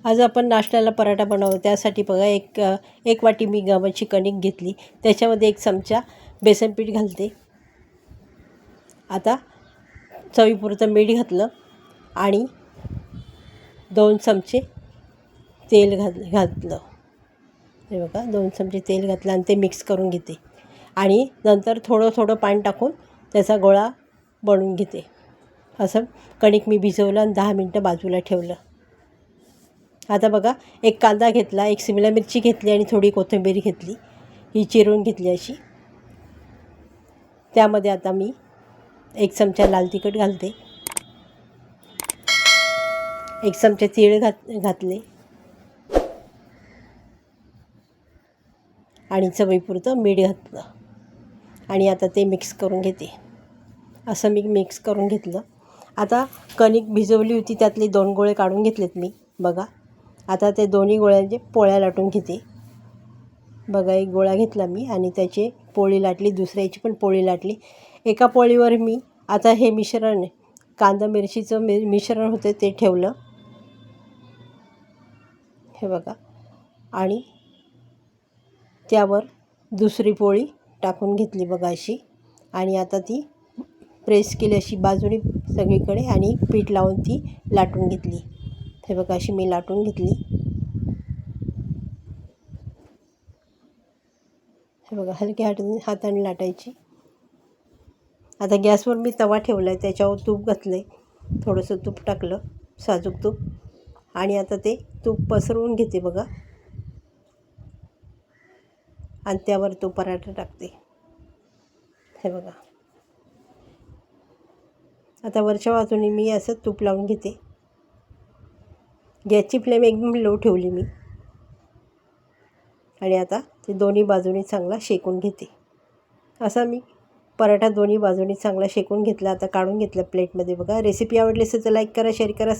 आज आपण नाश्त्याला पराठा बनवू. त्यासाठी बघा एक वाटी मी गव्हाची कणिक घेतली, त्याच्यामध्ये 1 चमचा बेसन पीठ घालते. आता चवीपुरतं मीठ घातलं आणि 2 चमचे तेल घातलं. हे बघा 2 चमचे तेल घातलं आणि ते मिक्स करून घेते आणि नंतर थोडं थोडं पाणी टाकून त्याचा गोळा बनवून घेते. असं कणिक मी भिजवलं आणि 10 मिनटं बाजूला ठेवलं. आता बघा एक कांदा घेतला, 1 शिमला मिरची घेतली आणि थोडी कोथिंबीर घेतली, ही चिरून घेतली अशी. त्यामध्ये आता मी 1 चमचा लाल तिखट घालते, 1 चमचा तीळ घातले आणि चवीपुरतं मीठ घातलं आणि आता ते मिक्स करून घेते. असं मी मिक्स करून घेतलं. आता कणिक भिजवली होती त्यातले 2 गोळे काढून घेतलेत मी. बघा आता ते दोन्ही गोळ्यांचे पोळ्या लाटून घेते. बघा एक गोळा घेतला मी आणि त्याची पोळी लाटली, दुसऱ्याची पण पोळी लाटली. एका पोळीवर मी आता हे मिश्रण कांदा मिरचीचं मिश्रण होतं ते ठेवलं. हे बघा आणि त्यावर दुसरी पोळी टाकून घेतली बघा अशी आणि आता ती प्रेस केली अशी बाजूने सगळीकडे आणि पीठ लावून ती लाटून घेतली. हे बघा अशी मी लाटून घेतली. हे बघा हलक्या हाताने लाटायची. आता गॅसवर मी तवा ठेवला आहे, त्याच्यावर तूप घातलं आहे, थोडंसं तूप टाकलं, साजूक तूप, आणि आता ते तूप पसरवून घेते बघा आणि त्यावर तो पराठा टाकते. हे बघा आता वरच्या बाजूने मी असं तूप लावून घेते. गॅसची फ्लेम एकदम लो ठेवली मी आणि आता ते दोन्ही बाजूने चांगला शेकून घेते. असा मी पराठा दोन्ही बाजूने चांगला शेकून घेतला. आता काढून घेतला प्लेटमध्ये. बघा रेसिपी आवडली असेल तर लाईक करा, शेअर करा.